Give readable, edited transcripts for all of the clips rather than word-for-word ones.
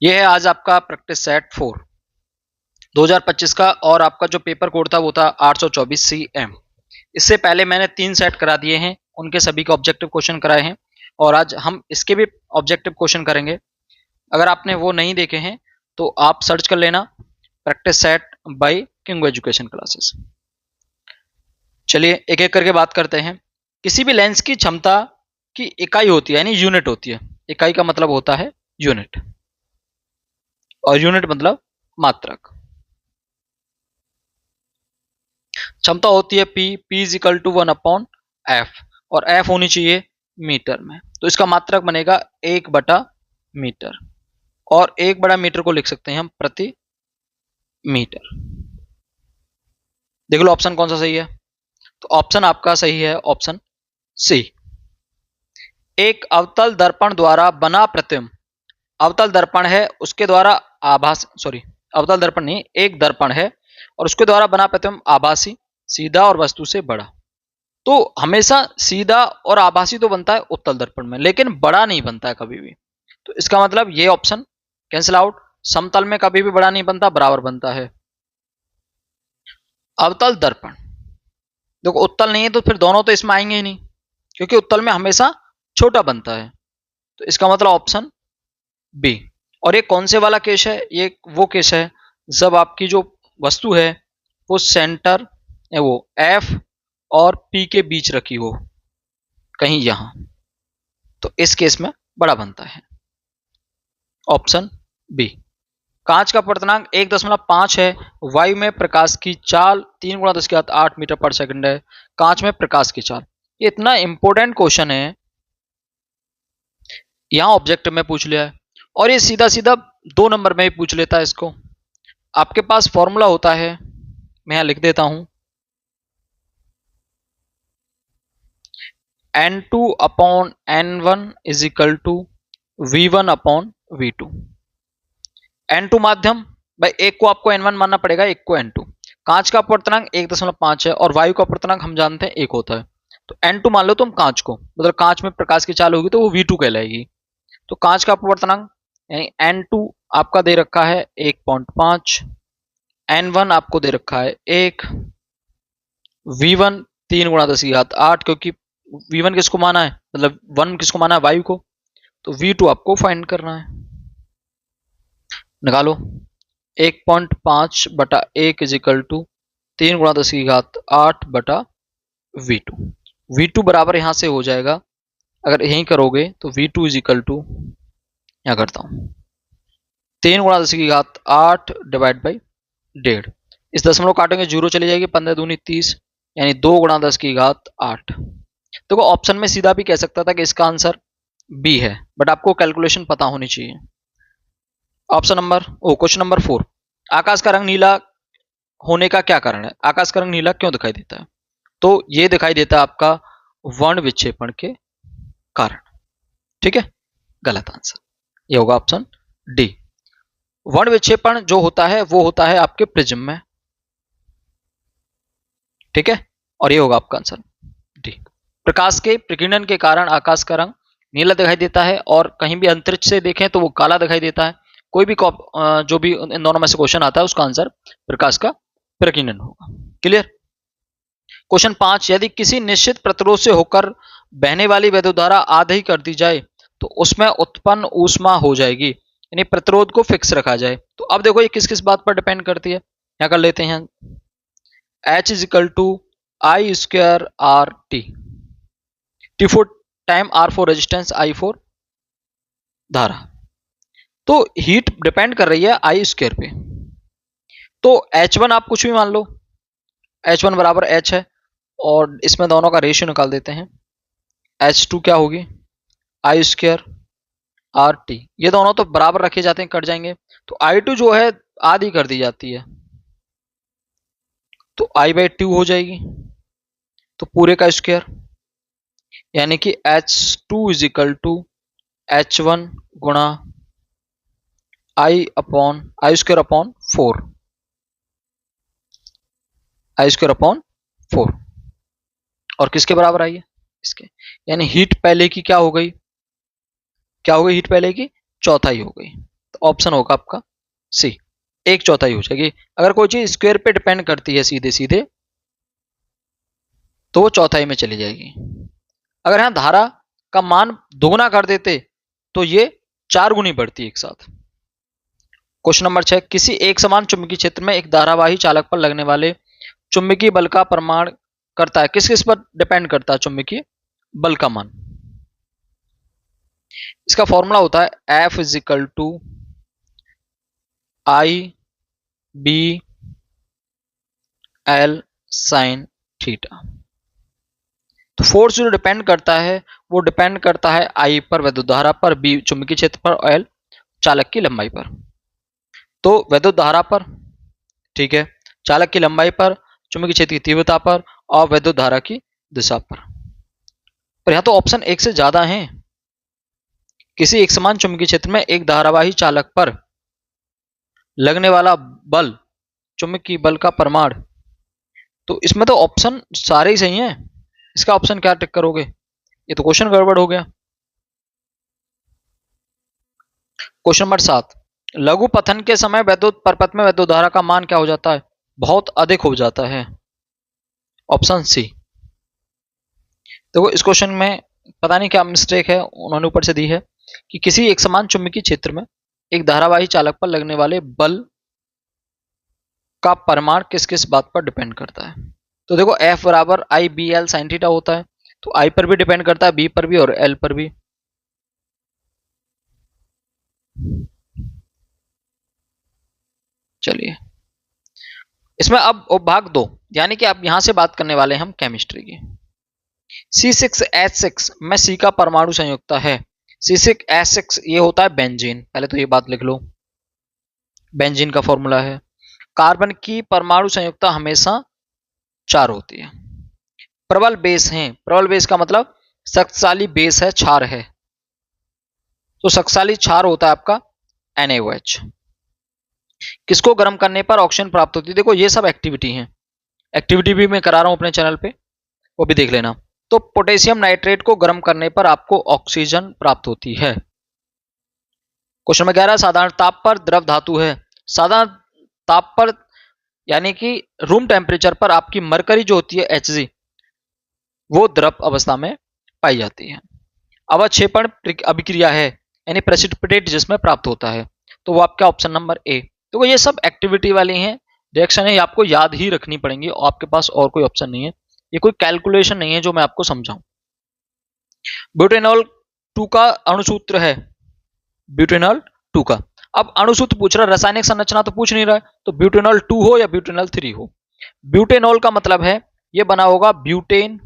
ये है आज आपका प्रैक्टिस सेट 4 2025 का, और आपका जो पेपर कोड था वो था 824 CM। इससे पहले मैंने 3 सेट करा दिए हैं, उनके सभी के ऑब्जेक्टिव क्वेश्चन कराए हैं, और आज हम इसके भी ऑब्जेक्टिव क्वेश्चन करेंगे। अगर आपने वो नहीं देखे हैं तो आप सर्च कर लेना practice set by King Education classes. चलिए एक एक करके बात करते हैं। किसी भी लेंस की क्षमता की इकाई होती है, यानी यूनिट होती है। इकाई का मतलब होता है यूनिट, और यूनिट मतलब मात्रक। क्षमता होती है P is equal to 1/F, और F होनी चाहिए मीटर में, तो इसका मात्रक बनेगा 1/मीटर, और 1/मीटर को लिख सकते हैं हम प्रति मीटर। देख लो ऑप्शन कौन सा सही है, तो ऑप्शन आपका सही है ऑप्शन सी। एक अवतल दर्पण द्वारा बना प्रतिबिंब, अवतल दर्पण है उसके द्वारा आभास, सॉरी अवतल दर्पण नहीं, एक दर्पण है और उसके द्वारा बना प्रतिबिंब आभासी, सीधा और वस्तु से बड़ा। तो हमेशा सीधा और आभासी तो बनता है उत्तल दर्पण में, लेकिन बड़ा नहीं बनता है कभी भी। तो इसका मतलब ये ऑप्शन कैंसिल आउट। समतल में कभी भी बड़ा नहीं बनता, बराबर बनता है। अवतल दर्पण, देखो उत्तल नहीं है तो फिर दोनों तो इसमें आएंगे ही नहीं, क्योंकि उत्तल में हमेशा छोटा बनता है। तो इसका मतलब ऑप्शन बी। और ये कौन से वाला केस है, ये वो केस है जब आपकी जो वस्तु है वो सेंटर वो एफ और पी के बीच रखी हो, कहीं यहां, तो इस केस में बड़ा बनता है। Option B. कांच का अपवर्तनांक 1.5 है, वायु में प्रकाश की चाल 3 × 10⁸ मीटर पर सेकंड है। कांच में प्रकाश की चाल, ये इतना इंपॉर्टेंट क्वेश्चन है, यहां ऑब्जेक्टिव में पूछ लिया है, और ये सीधा सीधा 2 नंबर में ही पूछ लेता है इसको। आपके पास फॉर्मूला होता है, मैं यहां लिख देता हूं, N2/N1 is equal to V1/V2। N2 माध्यम, भाई एक को आपको N1 मानना पड़ेगा, एक को N2। कांच का अपवर्तनांक 1.5 है और वायु का अपवर्तनांक हम जानते हैं 1 होता है, तो N2 मान लो तुम कांच को, मतलब कांच में प्रकाश की चाल होगी तो वो V2 कहलाएगी। तो कांच का अपवर्तनांक यानी N2 आपका दे रखा है 1.5, N1 आपको दे रखा है 1, V1 3 × 10⁸, क्योंकि V1 किसको माना है, मतलब 1 किसको माना है, वायु को, तो V2 आपको फाइंड करना है। निकालो 1.5/1 इज इक्वल टू 3 × 10⁸ V2 बराबर यहां से हो जाएगा, अगर यहीं करोगे तो V2 इज इक्वल टू, यहां करता हूं 3 × 10⁸ डिवाइड बाई 1.5, इस दशमलव काटेंगे जीरो चली जाएगी, 15 दूनी 30, यानी 2 × 10⁸। देखो ऑप्शन में सीधा भी कह सकता था कि इसका आंसर बी है, बट आपको कैलकुलेशन पता होनी चाहिए। ऑप्शन नंबर क्वेश्चन नंबर 4, आकाश का रंग नीला होने का क्या कारण है, आकाश का रंग नीला क्यों दिखाई देता है, तो ये दिखाई देता है आपका वर्ण विक्षेपण के कारण। ठीक है, गलत आंसर ये होगा ऑप्शन डी। वर्ण विक्षेपण जो होता है वो होता है आपके प्रिज्म में। ठीक है, और ये होगा आपका आंसर डी। प्रकाश के प्रकीर्णन के कारण आकाश का रंग नीला दिखाई देता है, और कहीं भी अंतरिक्ष से देखें तो वो काला दिखाई देता है। कोई भी जो भी इन दोनों में से क्वेश्चन आता है उसका आंसर प्रकाश का प्रकीर्णन होगा। क्लियर। क्वेश्चन 5, यदि किसी निश्चित प्रतिरोध से होकर बहने वाली वैद्युत धारा आधी कर दी जाए तो उसमें उत्पन्न ऊष्मा हो जाएगी, यानी प्रतिरोध को फिक्स रखा जाए। तो अब देखो ये किस किस बात पर डिपेंड करती है, क्या कर लेते हैं, H is equal to I square R T, T for time R for resistance, I for धारा। तो हीट डिपेंड कर रही है I स्क्वायर पे, तो H1 आप कुछ भी मान लो, H1 बराबर H है, और इसमें दोनों का रेशियो निकाल देते हैं। H2 क्या होगी, I स्क्वायर आर टी, ये दोनों तो बराबर रखे जाते हैं, कट जाएंगे, तो I2 जो है आधी कर दी जाती है, तो I/2 हो जाएगी, तो पूरे का स्क्वायर, यानी कि H2 is equal to H1 गुणा I square upon 4, I square upon 4, और किसके बराबर आई है, इसके, यानी हीट पहले की क्या हो गई, क्या हो गई, हीट पहले की चौथाई हो गई। तो ऑप्शन होगा आपका सी, 1/4 हो जाएगी। अगर कोई चीज स्क्वायर पे डिपेंड करती है सीधे सीधे तो वो चौथाई में चली जाएगी। अगर यहां धारा का मान दोगुना कर देते तो ये 4 गुनी बढ़ती एक साथ। क्वेश्चन नंबर 6, किसी एक समान चुंबकीय क्षेत्र में एक धारावाही चालक पर लगने वाले चुंबकीय बल का प्रमाण करता है। किस किस पर डिपेंड करता है चुंबकीय बल का मान? इसका फॉर्मूला होता है F is equal to I B L sine theta. तो फोर्स जो डिपेंड करता है वो डिपेंड करता है आई पर, विद्युत धारा पर, बी चुंबकीय क्षेत्र पर, और एल चालक की लंबाई पर। तो विद्युत धारा पर, ठीक है, चालक की लंबाई पर, चुंबकीय क्षेत्र की तीव्रता पर, और विद्युत धारा की दिशा पर यहां तो ऑप्शन एक से ज्यादा है। किसी एक समान चुंबकीय क्षेत्र में एक धारावाही चालक पर लगने वाला बल, चुंबकीय बल का प्रमाण, तो इसमें तो ऑप्शन सारे ही सही हैं। इसका ऑप्शन क्या टिक करोगे? ये तो क्वेश्चन गड़बड़ हो गया। क्वेश्चन नंबर 7, लघु पथन के समय वैद्युत परपथ में वैद्युत धारा का मान क्या हो जाता है? बहुत अधिक हो जाता है। Option C. देखो इस क्वेश्चन में पता नहीं क्या मिस्टेक है उन्होंने ऊपर से दी है कि किसी एक समान चुंबकीय क्षेत्र में एक धारावाही चालक पर लगने वाले बल का परिमाण किस किस बात पर डिपेंड करता है। तो देखो F बराबर आई बी एल साइन थीटा होता है, तो आई पर भी डिपेंड करता है, बी पर भी और एल पर भी। चलिए इसमें अब भाग 2, यानी कि अब यहां से बात करने वाले हैं हम केमिस्ट्री की। C6H6 में C का परमाणु संयुक्त है। C6H6 ये होता है बेंजीन, पहले तो ये बात लिख लो, बेंजीन का फॉर्मूला है। कार्बन की परमाणु संयुक्ता हमेशा 4 होती है। प्रबल बेस है, प्रबल बेस का मतलब शक्तिशाली बेस है, क्षार है, तो शक्तिशाली क्षार होता है आपका NaOH। किसको गर्म करने पर ऑक्सीजन प्राप्त होती है? देखो ये सब एक्टिविटी है, एक्टिविटी भी मैं करा रहा हूं अपने चैनल पे, वो भी देख लेना। तो पोटेशियम नाइट्रेट को गर्म करने पर आपको ऑक्सीजन प्राप्त होती है। क्वेश्चन नंबर 11, साधारण ताप पर द्रव धातु है। साधारण ताप पर यानी कि रूम टेम्परेचर पर आपकी मरकरी जो होती है Hg, वो द्रव अवस्था में पाई जाती है। अवक्षेपण अभिक्रिया है यानी प्रेसिपिटेट जिसमें प्राप्त होता है, तो वो आपका ऑप्शन नंबर ए। तो ये सब एक्टिविटी वाली हैं, रिएक्शन है, ये आपको याद ही रखनी पड़ेंगी और आपके पास और कोई ऑप्शन नहीं है, ये कोई कैलकुलेशन नहीं है जो मैं आपको समझाऊं। ब्यूटेनॉल 2 का अणुसूत्र है, ब्यूटेनॉल 2 का। अब अणुसूत्र पूछ रहा है, रासायनिक संरचना तो पूछ नहीं रहा है, तो ब्यूटेनॉल 2 हो या ब्यूटेनॉल 3 हो। ब्यूटेनॉल का मतलब है ये बना होगा ब्यूटेन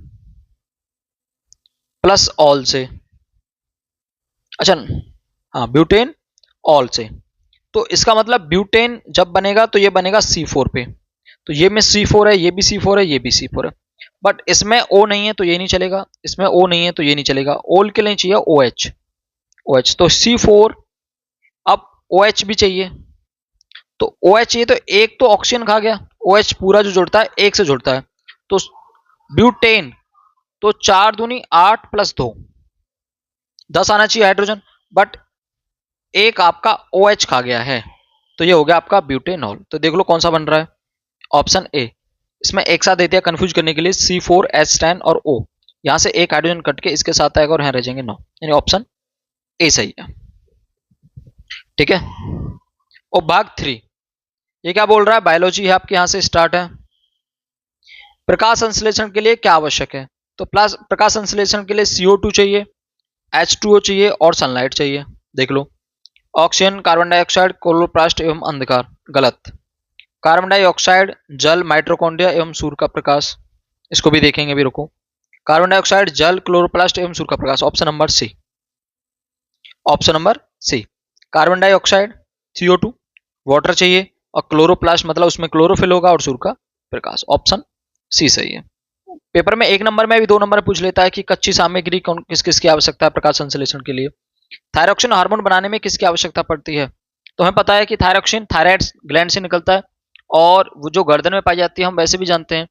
प्लस ऑल से, अच्छा हाँ ब्यूटेन ऑल से, तो इसका मतलब ब्यूटेन जब बनेगा तो ये बनेगा C4 पे, तो ये में C4 है, ये भी C4 है, ये भी C4 है, बट इसमें O नहीं है तो ये नहीं चलेगा, इसमें O नहीं है तो ये नहीं चलेगा, ओल के लिए चाहिए OH, तो C4, अब OH भी चाहिए, तो OH चाहिए, तो एक तो ऑक्सीजन खा गया, OH पूरा जो जुड़ता है एक से जुड़ता है, तो ब्यूटेन, तो 4 दूनी 8 प्लस 2 10 आना चाहिए हाइड्रोजन, बट एक आपका OH खा गया है, तो ये हो गया आपका ब्यूटेनॉल। तो देख लो कौन सा बन रहा है, ऑप्शन ए। इसमें एक साथ दे दिया कंफ्यूज करने के लिए, C4H10 और O, यहां से एक हाइड्रोजन कट के इसके साथ आएगा और यहां रह जाएंगे 9, यानी ऑप्शन ए सही है। ठीक है, और भाग 3 ये क्या बोल रहा है, बायोलॉजी है आपके, यहां से स्टार्ट है। प्रकाश संश्लेषण के लिए क्या आवश्यक है? तो प्रकाश संश्लेषण के लिए CO2 चाहिए, H2O चाहिए और सनलाइट चाहिए। देख लो, ऑक्सीजन, कार्बन डाइऑक्साइड, क्लोरोप्लास्ट एवं अंधकार, गलत। कार्बन डाइऑक्साइड, जल, माइटोकॉन्ड्रिया एवं सूर्य का प्रकाश, इसको भी देखेंगे, भी रुको। कार्बन डाइऑक्साइड, जल, क्लोरोप्लास्ट एवं सूर्य का प्रकाश, option number C, option number C. Carbon dioxide, CO2, water चाहिए, और क्लोरोप्लास्ट मतलब उसमें क्लोरोफिल होगा, और सूर्य का प्रकाश, ऑप्शन सी सही है। पेपर में 1 नंबर में भी 2 नंबर पूछ लेता है कि कच्ची सामग्री किस किस की आवश्यकता है प्रकाश संश्लेषण के लिए। थायरॉक्सिन हार्मोन बनाने में किसकी आवश्यकता पड़ती है? तो हमें पता है कि थायरॉक्सिन थायराइड ग्लैंड से निकलता है, और वो जो गर्दन में पाई जाती है, हम वैसे भी जानते हैं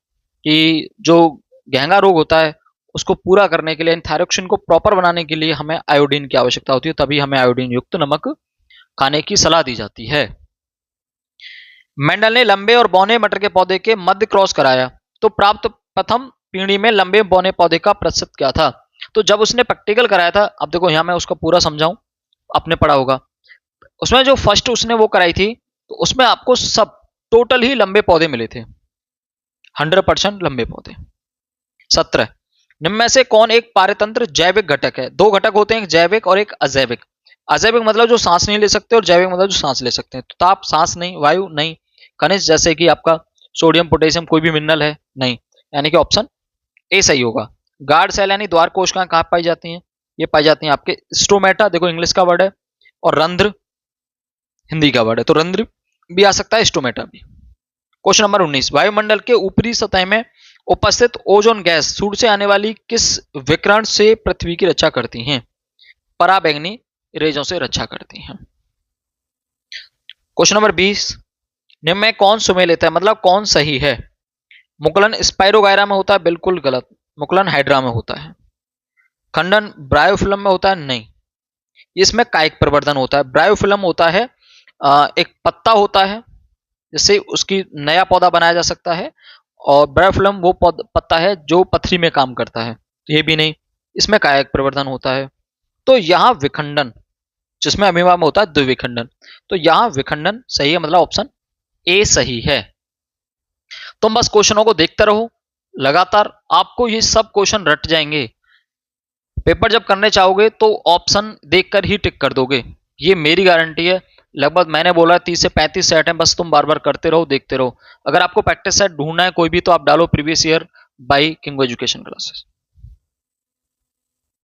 कि जो गहंगा रोग होता है उसको पूरा करने के लिए, थायरॉक्सिन को प्रॉपर बनाने के लिए हमें आयोडीन की आवश्यकता होती है, तभी हमें आयोडीन युक्त नमक खाने की सलाह दी जाती है। मेंडल ने लंबे और बौने मटर के पौधे के मध्य क्रॉस कराया तो प्राप्त प्रथम पीढ़ी में लंबे बौने पौधे का प्रतिशत क्या था। तो जब उसने प्रैक्टिकल कराया था, अब देखो यहां मैं उसको पूरा समझाऊं, आपने पढ़ा होगा, उसमें जो फर्स्ट उसने वो कराई थी तो उसमें आपको सब टोटल ही लंबे पौधे मिले थे, 100% लंबे पौधे। 17, निम्न में से कौन एक पारतंत्र जैविक घटक है। दो घटक होते हैं, एक जैविक और एक अजैविक। अजैविक मतलब जो सांस नहीं ले सकते और जैविक मतलब जो सांस ले सकते हैं। तो ताप सांस नहीं, वायु नहीं, खनिज जैसे कि आपका सोडियम पोटेशियम कोई भी मिनरल है नहीं, यानी कि ऑप्शन ए सही होगा। गार्ड सेल यानी द्वार कोशिकाएं कहाँ पाई जाती हैं, ये पाई जाती हैं आपके स्टोमेटा, देखो इंग्लिश का वर्ड है, और रंध्र हिंदी का वर्ड है, तो रंध्र भी आ सकता है, स्टोमेटा भी। क्वेश्चन नंबर 19, वायुमंडल के ऊपरी सतह में उपस्थित ओजोन गैस सूर्य से आने वाली किस विकिरण से पृथ्वी की रक्षा करती हैं। पराबैंगनी रेजों से रक्षा करती हैं। क्वेश्चन नंबर 20, निम्न में कौन सुमेलित है, मतलब कौन सही है। मुकुलन स्पाइरोगायरा में होता है, बिल्कुल गलत। मुकुलन हाइड्रा में होता है। खंडन ब्रायोफिल्म में होता है, नहीं। इसमें कायिक प्रवर्धन होता है। ब्रायोफिल्म होता है एक पत्ता होता है जिससे उसकी नया पौधा बनाया जा सकता है, और ब्रायोफिल्म वो पत्ता है जो पथरी में काम करता है, तो ये भी नहीं। इसमें कायिक प्रवर्धन होता है। तो यहाँ विखंडन, जिसमें अमीबा में होता है द्विविखंडन, तो यहाँ विखंडन सही है, मतलब ऑप्शन ए सही है। तुम बस क्वेश्चनों को देखते रहो लगातार, आपको ये सब क्वेश्चन रट जाएंगे। पेपर जब करने चाहोगे तो ऑप्शन देखकर ही टिक कर दोगे, ये मेरी गारंटी है। लगभग मैंने बोला 30 से 35 सेट हैं, बस तुम बार बार करते रहो, देखते रहो। अगर आपको प्रैक्टिस सेट ढूंढना है कोई भी, तो आप डालो previous year by king Education classes.